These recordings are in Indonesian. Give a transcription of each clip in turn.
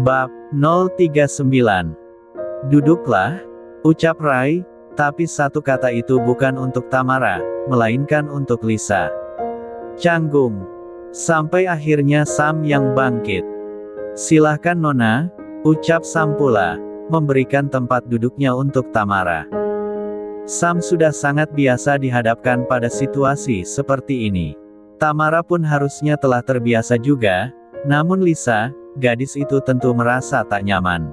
Bab 039. Duduklah, ucap Rai, tapi satu kata itu bukan untuk Tamara, melainkan untuk Lisa. Canggung. Sampai akhirnya Sam yang bangkit. Silahkan Nona, ucap Sam pula, memberikan tempat duduknya untuk Tamara. Sam sudah sangat biasa dihadapkan pada situasi seperti ini. Tamara pun harusnya telah terbiasa juga, namun Lisa, gadis itu tentu merasa tak nyaman.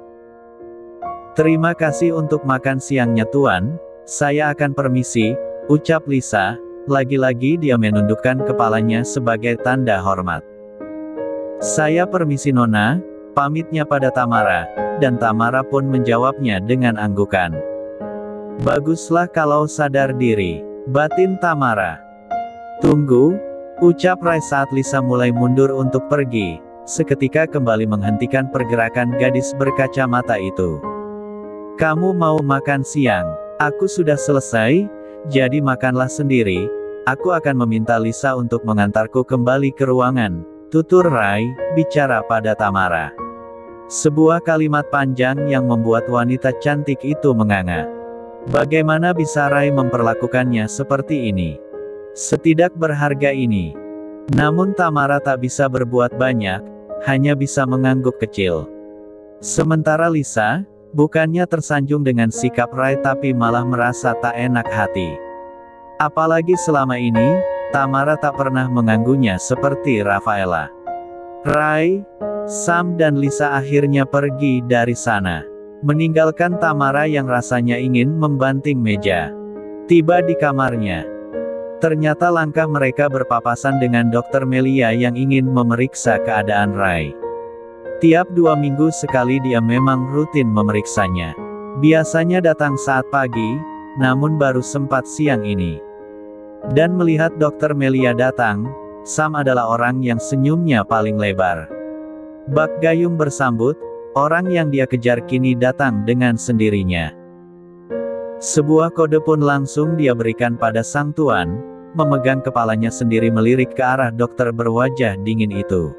Terima kasih untuk makan siangnya Tuan, saya akan permisi, ucap Lisa, lagi-lagi dia menundukkan kepalanya sebagai tanda hormat. Saya permisi Nona, pamitnya pada Tamara, dan Tamara pun menjawabnya dengan anggukan. Baguslah kalau sadar diri, batin Tamara. Tunggu, ucap Rai saat Lisa mulai mundur untuk pergi. Seketika kembali menghentikan pergerakan gadis berkacamata itu. Kamu mau makan siang? Aku sudah selesai, jadi makanlah sendiri. Aku akan meminta Lisa untuk mengantarku kembali ke ruangan, tutur Rai, bicara pada Tamara. Sebuah kalimat panjang yang membuat wanita cantik itu menganga. Bagaimana bisa Rai memperlakukannya seperti ini? Setidak berharga ini. Namun Tamara tak bisa berbuat banyak, hanya bisa mengangguk kecil. Sementara Lisa, bukannya tersanjung dengan sikap Rai tapi malah merasa tak enak hati. Apalagi selama ini, Tamara tak pernah mengganggunya seperti Rafaela. Rai, Sam dan Lisa akhirnya pergi dari sana. Meninggalkan Tamara yang rasanya ingin membanting meja. Tiba di kamarnya. Ternyata langkah mereka berpapasan dengan Dr. Melia yang ingin memeriksa keadaan Rai. Tiap 2 minggu sekali dia memang rutin memeriksanya. Biasanya datang saat pagi, namun baru sempat siang ini. Dan melihat Dr. Melia datang, Sam adalah orang yang senyumnya paling lebar. Bak Gayung bersambut, orang yang dia kejar kini datang dengan sendirinya. Sebuah kode pun langsung dia berikan pada sang tuan, memegang kepalanya sendiri melirik ke arah dokter berwajah dingin itu.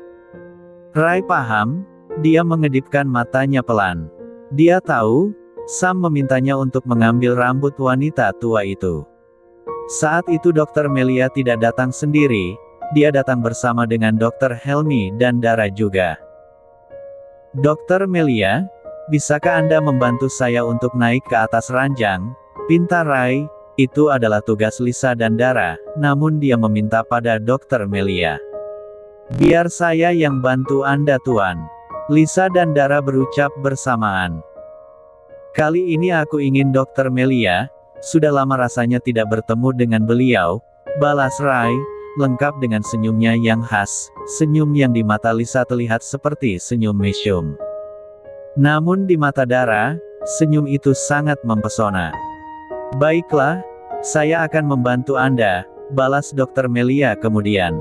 Rai paham, dia mengedipkan matanya pelan. Dia tahu, Sam memintanya untuk mengambil rambut wanita tua itu. Saat itu Dr. Melia tidak datang sendiri, dia datang bersama dengan Dr. Helmi dan Dara juga. Dr. Melia, bisakah Anda membantu saya untuk naik ke atas ranjang? Pinta Rai. Itu adalah tugas Lisa dan Dara, namun dia meminta pada Dr. Melia. Biar saya yang bantu Anda Tuan. Lisa dan Dara berucap bersamaan. Kali ini aku ingin Dr. Melia, sudah lama rasanya tidak bertemu dengan beliau, balas Rai, lengkap dengan senyumnya yang khas, senyum yang di mata Lisa terlihat seperti senyum mesum. Namun di mata Dara, senyum itu sangat mempesona. Baiklah, saya akan membantu Anda, balas Dr. Melia kemudian.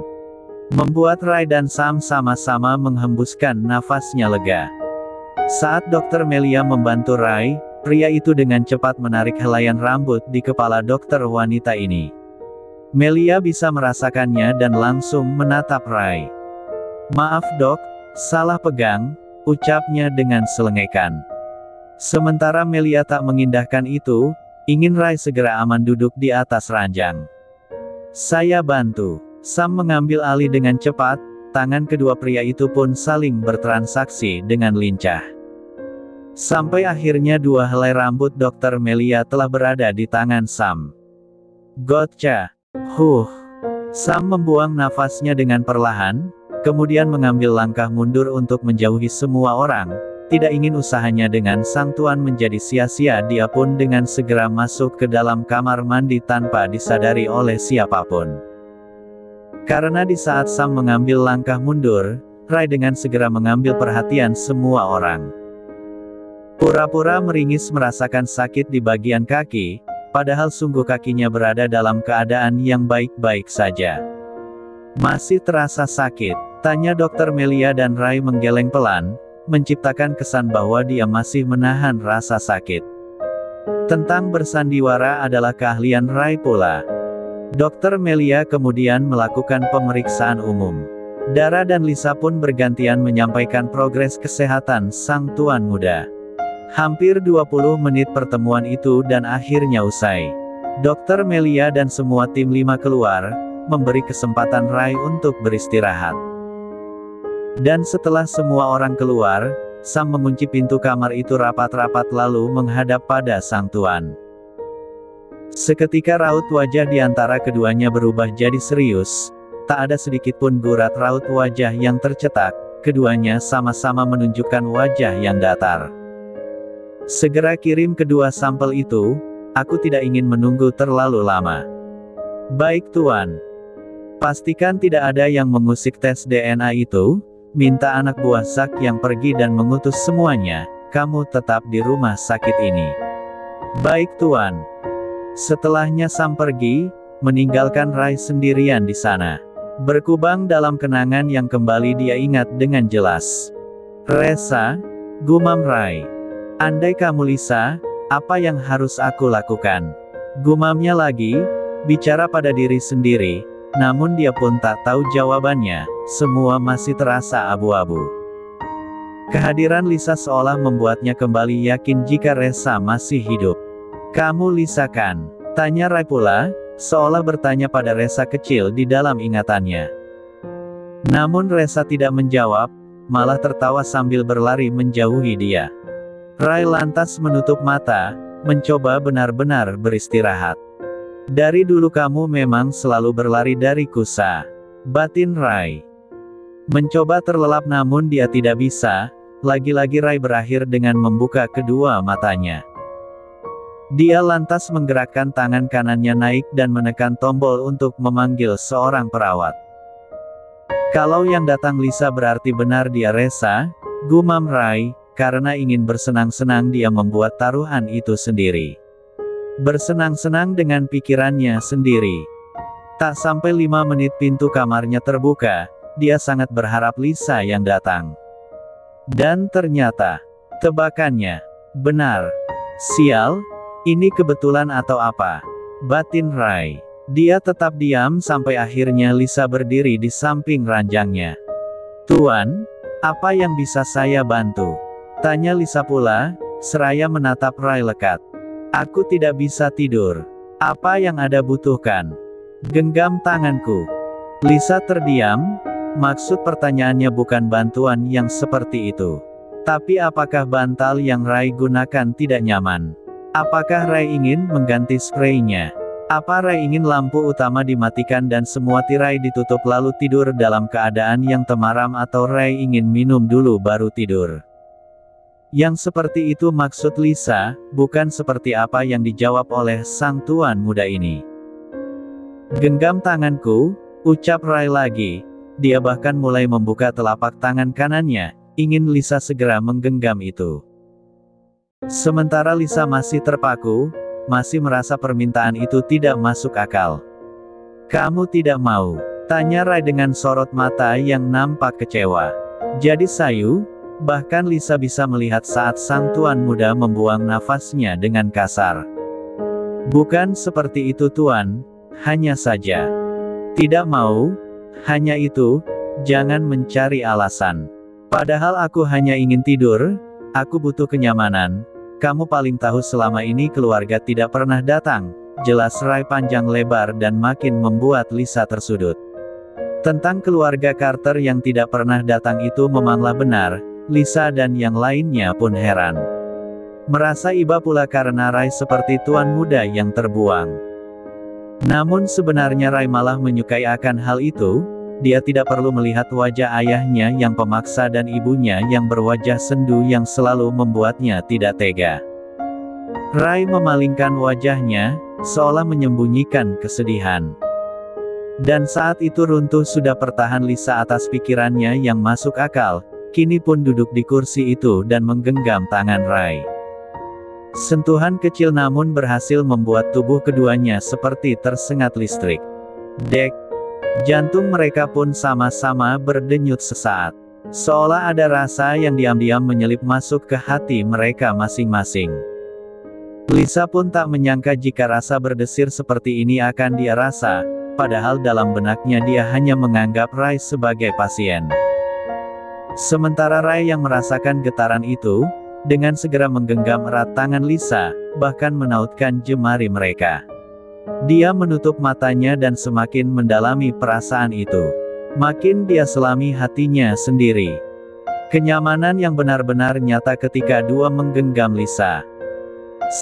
Membuat Rai dan Sam sama-sama menghembuskan nafasnya lega. Saat Dr. Melia membantu Rai, pria itu dengan cepat menarik helaian rambut di kepala dokter wanita ini. Melia bisa merasakannya dan langsung menatap Rai. Maaf dok, salah pegang, ucapnya dengan selengekan. Sementara Melia tak mengindahkan itu, ingin Rai segera aman duduk di atas ranjang. Saya bantu. Sam mengambil alih dengan cepat, tangan kedua pria itu pun saling bertransaksi dengan lincah. Sampai akhirnya 2 helai rambut Dr. Melia telah berada di tangan Sam. Gotcha. Sam membuang nafasnya dengan perlahan, kemudian mengambil langkah mundur untuk menjauhi semua orang. Tidak ingin usahanya dengan sang tuan menjadi sia-sia, dia pun dengan segera masuk ke dalam kamar mandi tanpa disadari oleh siapapun. Karena di saat Sam mengambil langkah mundur, Rai dengan segera mengambil perhatian semua orang. Pura-pura meringis merasakan sakit di bagian kaki, padahal sungguh kakinya berada dalam keadaan yang baik-baik saja. Masih terasa sakit? Tanya Dr. Melia dan Rai menggeleng pelan, menciptakan kesan bahwa dia masih menahan rasa sakit. Tentang bersandiwara adalah keahlian Rai pula. Dr. Melia kemudian melakukan pemeriksaan umum. Dara dan Lisa pun bergantian menyampaikan progres kesehatan sang tuan muda. Hampir 20 menit pertemuan itu dan akhirnya usai. Dokter Melia dan semua tim 5 keluar, memberi kesempatan Rai untuk beristirahat. Dan setelah semua orang keluar, Sam mengunci pintu kamar itu rapat-rapat lalu menghadap pada sang tuan. Seketika raut wajah di antara keduanya berubah jadi serius. Tak ada sedikit pun gurat raut wajah yang tercetak, keduanya sama-sama menunjukkan wajah yang datar. Segera kirim kedua sampel itu, aku tidak ingin menunggu terlalu lama. Baik tuan. Pastikan tidak ada yang mengusik tes DNA itu, minta anak buah Zack yang pergi dan mengutus semuanya, kamu tetap di rumah sakit ini. Baik tuan. Setelahnya Sam pergi, meninggalkan Rai sendirian di sana. Berkubang dalam kenangan yang kembali dia ingat dengan jelas. Resa, gumam Rai. Andai kamu Lisa, apa yang harus aku lakukan? Gumamnya lagi, bicara pada diri sendiri, namun dia pun tak tahu jawabannya, semua masih terasa abu-abu. Kehadiran Lisa seolah membuatnya kembali yakin jika Resa masih hidup. Kamu Lisa kan? Tanya Rai pula, seolah bertanya pada Resa kecil di dalam ingatannya. Namun Resa tidak menjawab, malah tertawa sambil berlari menjauhi dia. Rai lantas menutup mata, mencoba benar-benar beristirahat. Dari dulu kamu memang selalu berlari dari kusa, batin Rai. Mencoba terlelap namun dia tidak bisa, lagi-lagi Rai berakhir dengan membuka kedua matanya. Dia lantas menggerakkan tangan kanannya naik dan menekan tombol untuk memanggil seorang perawat. Kalau yang datang Lisa berarti benar dia Resa, gumam Rai, karena ingin bersenang-senang dia membuat taruhan itu sendiri. Bersenang-senang dengan pikirannya sendiri. Tak sampai 5 menit pintu kamarnya terbuka, dia sangat berharap Lisa yang datang. Dan ternyata, tebakannya benar. Sial, ini kebetulan atau apa? Batin Rai. Dia tetap diam sampai akhirnya Lisa berdiri di samping ranjangnya. Tuan, apa yang bisa saya bantu? Tanya Lisa pula, seraya menatap Rai lekat. Aku tidak bisa tidur. Apa yang Anda butuhkan? Genggam tanganku. Lisa terdiam, maksud pertanyaannya bukan bantuan yang seperti itu. Tapi apakah bantal yang Rai gunakan tidak nyaman? Apakah Rai ingin mengganti spraynya? Apa Rai ingin lampu utama dimatikan dan semua tirai ditutup lalu tidur dalam keadaan yang temaram atau Rai ingin minum dulu baru tidur? Yang seperti itu maksud Lisa, bukan seperti apa yang dijawab oleh sang tuan muda ini. Genggam tanganku, ucap Rai lagi. Dia bahkan mulai membuka telapak tangan kanannya, ingin Lisa segera menggenggam itu. Sementara Lisa masih terpaku, masih merasa permintaan itu tidak masuk akal. Kamu tidak mau? Tanya Rai dengan sorot mata yang nampak kecewa. Jadi sayu? Bahkan Lisa bisa melihat saat sang tuan muda membuang nafasnya dengan kasar. Bukan seperti itu tuan, hanya saja. Tidak mau? Hanya itu, jangan mencari alasan. Padahal aku hanya ingin tidur, aku butuh kenyamanan. Kamu paling tahu selama ini keluarga tidak pernah datang, jelas Rai panjang lebar dan makin membuat Lisa tersudut. Tentang keluarga Carter yang tidak pernah datang itu memanglah benar, Lisa dan yang lainnya pun heran. Merasa iba pula karena Rai seperti tuan muda yang terbuang. Namun sebenarnya Rai malah menyukai akan hal itu. Dia tidak perlu melihat wajah ayahnya yang pemaksa dan ibunya yang berwajah sendu yang selalu membuatnya tidak tega. Rai memalingkan wajahnya, seolah menyembunyikan kesedihan. Dan saat itu runtuh sudah pertahan Lisa atas pikirannya yang masuk akal, kini pun duduk di kursi itu dan menggenggam tangan Rai. Sentuhan kecil namun berhasil membuat tubuh keduanya seperti tersengat listrik. Dek. Jantung mereka pun sama-sama berdenyut sesaat. Seolah ada rasa yang diam-diam menyelip masuk ke hati mereka masing-masing. Lisa pun tak menyangka jika rasa berdesir seperti ini akan dia rasa, padahal dalam benaknya dia hanya menganggap Rai sebagai pasien. Sementara Rai yang merasakan getaran itu, dengan segera menggenggam erat tangan Lisa, bahkan menautkan jemari mereka. Dia menutup matanya dan semakin mendalami perasaan itu. Makin dia selami hatinya sendiri. Kenyamanan yang benar-benar nyata ketika dua menggenggam Lisa.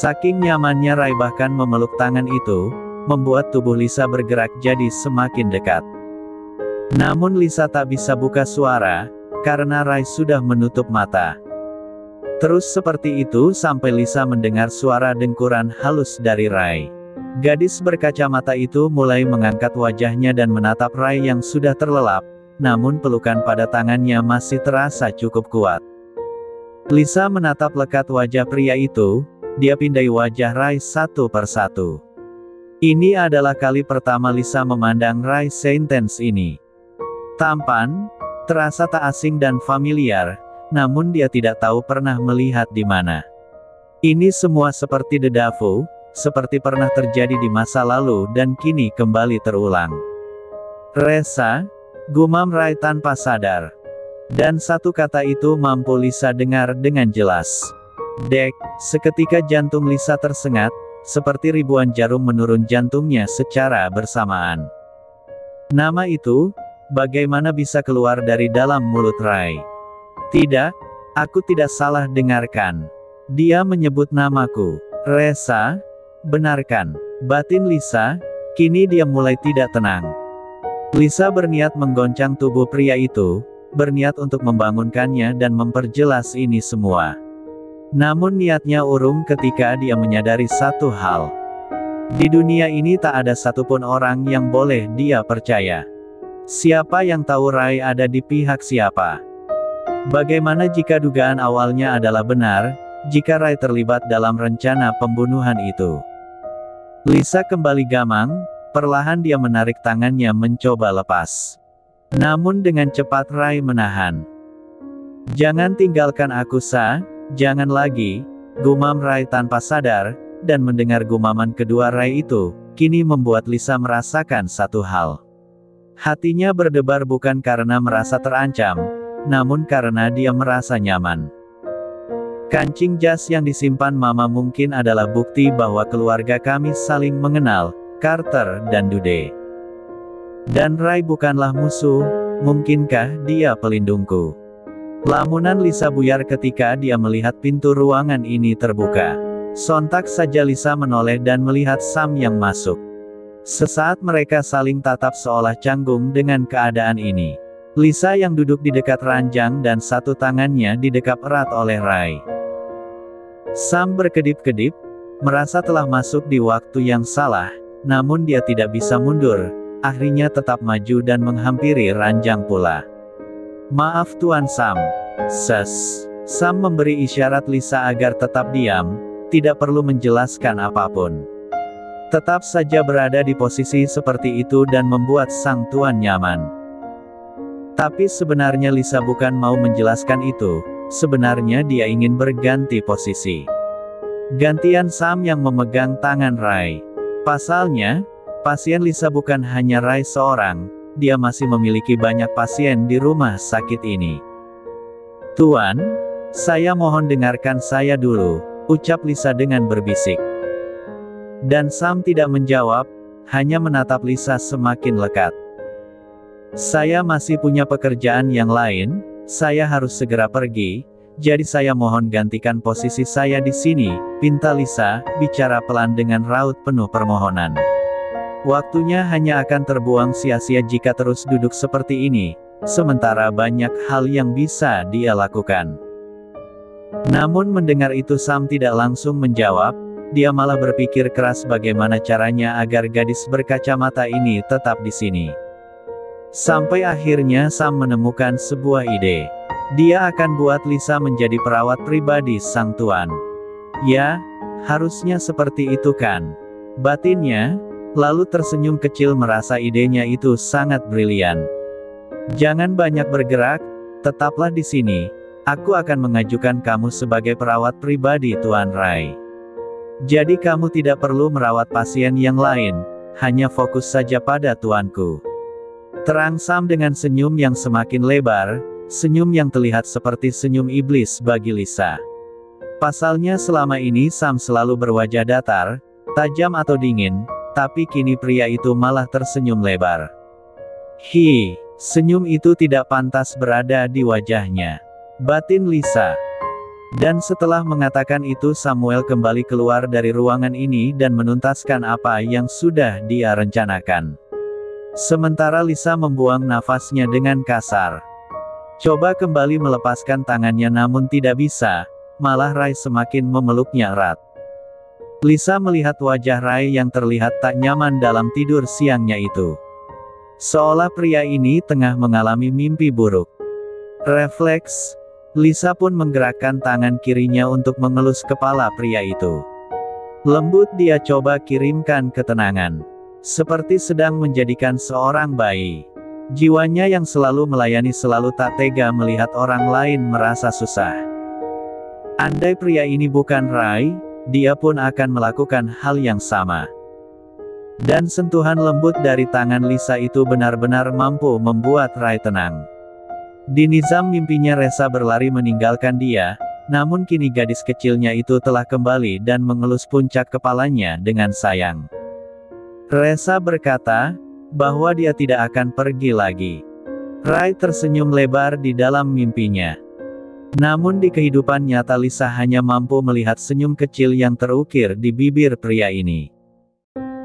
Saking nyamannya Rai bahkan memeluk tangan itu, membuat tubuh Lisa bergerak jadi semakin dekat. Namun Lisa tak bisa buka suara, karena Rai sudah menutup mata. Terus seperti itu sampai Lisa mendengar suara dengkuran halus dari Rai. Gadis berkacamata itu mulai mengangkat wajahnya dan menatap Rai yang sudah terlelap, namun pelukan pada tangannya masih terasa cukup kuat. Lisa menatap lekat wajah pria itu, dia pindai wajah Rai satu persatu. Ini adalah kali pertama Lisa memandang Rai seintens ini. Tampan, terasa tak asing dan familiar, namun dia tidak tahu pernah melihat di mana. Ini semua seperti dejavu, seperti pernah terjadi di masa lalu dan kini kembali terulang. Resa, gumam Rai tanpa sadar. Dan satu kata itu mampu Lisa dengar dengan jelas. Dek, seketika jantung Lisa tersengat, seperti ribuan jarum menurun jantungnya secara bersamaan. Nama itu, bagaimana bisa keluar dari dalam mulut Rai? Tidak, aku tidak salah dengarkan. Dia menyebut namaku. Resa, benarkan. Batin Lisa, kini dia mulai tidak tenang. Lisa berniat menggoncang tubuh pria itu, berniat untuk membangunkannya dan memperjelas ini semua. Namun niatnya urung ketika dia menyadari satu hal. Di dunia ini tak ada satupun orang yang boleh dia percaya. Siapa yang tahu Rai ada di pihak siapa? Bagaimana jika dugaan awalnya adalah benar, jika Rai terlibat dalam rencana pembunuhan itu? Lisa kembali gamang, perlahan dia menarik tangannya mencoba lepas. Namun dengan cepat Rai menahan. Jangan tinggalkan aku Sa, jangan lagi, gumam Rai tanpa sadar, dan mendengar gumaman kedua Rai itu, kini membuat Lisa merasakan satu hal. Hatinya berdebar bukan karena merasa terancam, namun karena dia merasa nyaman. Kancing jas yang disimpan Mama mungkin adalah bukti bahwa keluarga kami saling mengenal, Carter dan Dude. Dan Rai bukanlah musuh, mungkinkah dia pelindungku? Lamunan Lisa buyar ketika dia melihat pintu ruangan ini terbuka. Sontak saja Lisa menoleh dan melihat Sam yang masuk. Sesaat mereka saling tatap seolah canggung dengan keadaan ini. Lisa yang duduk di dekat ranjang dan satu tangannya didekap erat oleh Rai. Sam berkedip-kedip, merasa telah masuk di waktu yang salah, namun dia tidak bisa mundur, akhirnya tetap maju dan menghampiri ranjang pula. Maaf Tuan Sam. Sam memberi isyarat Lisa agar tetap diam, tidak perlu menjelaskan apapun. Tetap saja berada di posisi seperti itu dan membuat sang tuan nyaman. Tapi sebenarnya Lisa bukan mau menjelaskan itu. Sebenarnya dia ingin berganti posisi. Gantian Sam yang memegang tangan Rai. Pasalnya, pasien Lisa bukan hanya Rai seorang, dia masih memiliki banyak pasien di rumah sakit ini. Tuan, saya mohon dengarkan saya dulu, ucap Lisa dengan berbisik. Dan Sam tidak menjawab, hanya menatap Lisa semakin lekat. Saya masih punya pekerjaan yang lain. Saya harus segera pergi, jadi saya mohon gantikan posisi saya di sini, pinta Lisa, bicara pelan dengan raut penuh permohonan. Waktunya hanya akan terbuang sia-sia jika terus duduk seperti ini, sementara banyak hal yang bisa dia lakukan. Namun mendengar itu Sam tidak langsung menjawab, dia malah berpikir keras bagaimana caranya agar gadis berkacamata ini tetap di sini. Sampai akhirnya Sam menemukan sebuah ide. Dia akan buat Lisa menjadi perawat pribadi sang tuan. Ya, harusnya seperti itu kan? Batinnya, lalu tersenyum kecil merasa idenya itu sangat brilian. Jangan banyak bergerak, tetaplah di sini. Aku akan mengajukan kamu sebagai perawat pribadi Tuan Rai. Jadi kamu tidak perlu merawat pasien yang lain, hanya fokus saja pada tuanku. Terang Sam dengan senyum yang semakin lebar, senyum yang terlihat seperti senyum iblis bagi Lisa. Pasalnya selama ini Sam selalu berwajah datar, tajam atau dingin, tapi kini pria itu malah tersenyum lebar. Senyum itu tidak pantas berada di wajahnya, batin Lisa. Dan setelah mengatakan itu Samuel kembali keluar dari ruangan ini dan menuntaskan apa yang sudah dia rencanakan. Sementara Lisa membuang nafasnya dengan kasar. Coba kembali melepaskan tangannya namun tidak bisa, malah Rai semakin memeluknya erat. Lisa melihat wajah Rai yang terlihat tak nyaman dalam tidur siangnya itu. Seolah pria ini tengah mengalami mimpi buruk. Refleks, Lisa pun menggerakkan tangan kirinya untuk mengelus kepala pria itu. Lembut dia coba kirimkan ketenangan. Seperti sedang menjadikan seorang bayi. Jiwanya yang selalu melayani selalu tak tega melihat orang lain merasa susah. Andai pria ini bukan Rai, dia pun akan melakukan hal yang sama. Dan sentuhan lembut dari tangan Lisa itu benar-benar mampu membuat Rai tenang. Di nizam mimpinya Resa berlari meninggalkan dia, namun kini gadis kecilnya itu telah kembali dan mengelus puncak kepalanya dengan sayang. Resa berkata, bahwa dia tidak akan pergi lagi. Rai tersenyum lebar di dalam mimpinya. Namun di kehidupan nyata Lisa hanya mampu melihat senyum kecil yang terukir di bibir pria ini.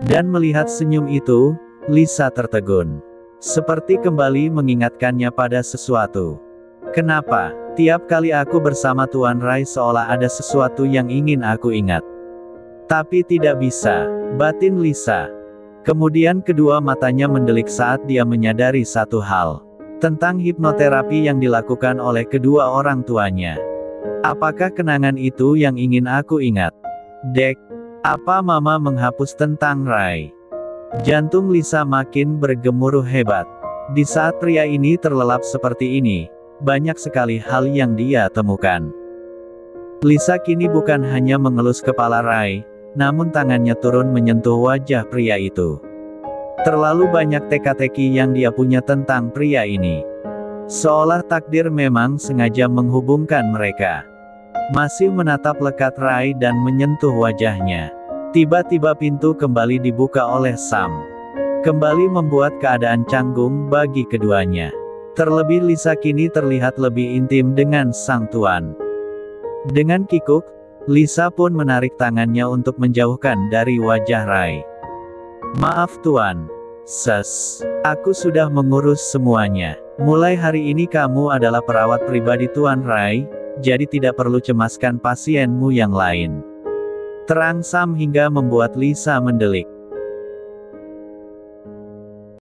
Dan melihat senyum itu, Lisa tertegun. Seperti kembali mengingatkannya pada sesuatu. Kenapa, tiap kali aku bersama Tuan Rai seolah ada sesuatu yang ingin aku ingat. Tapi tidak bisa, batin Lisa. Kemudian kedua matanya mendelik saat dia menyadari satu hal. Tentang hipnoterapi yang dilakukan oleh kedua orang tuanya. Apakah kenangan itu yang ingin aku ingat? Dek, apa Mama menghapus tentang Rai? Jantung Lisa makin bergemuruh hebat. Di saat pria ini terlelap seperti ini, banyak sekali hal yang dia temukan. Lisa kini bukan hanya mengelus kepala Rai, namun tangannya turun menyentuh wajah pria itu. Terlalu banyak teka-teki yang dia punya tentang pria ini. Seolah takdir memang sengaja menghubungkan mereka. Masih menatap lekat Rai dan menyentuh wajahnya. Tiba-tiba pintu kembali dibuka oleh Sam. Kembali membuat keadaan canggung bagi keduanya. Terlebih Lisa kini terlihat lebih intim dengan sang tuan. Dengan kikuk, Lisa pun menarik tangannya untuk menjauhkan dari wajah Rai. Maaf Tuan. Aku sudah mengurus semuanya. Mulai hari ini kamu adalah perawat pribadi Tuan Rai, jadi tidak perlu cemaskan pasienmu yang lain. Terang Sam hingga membuat Lisa mendelik.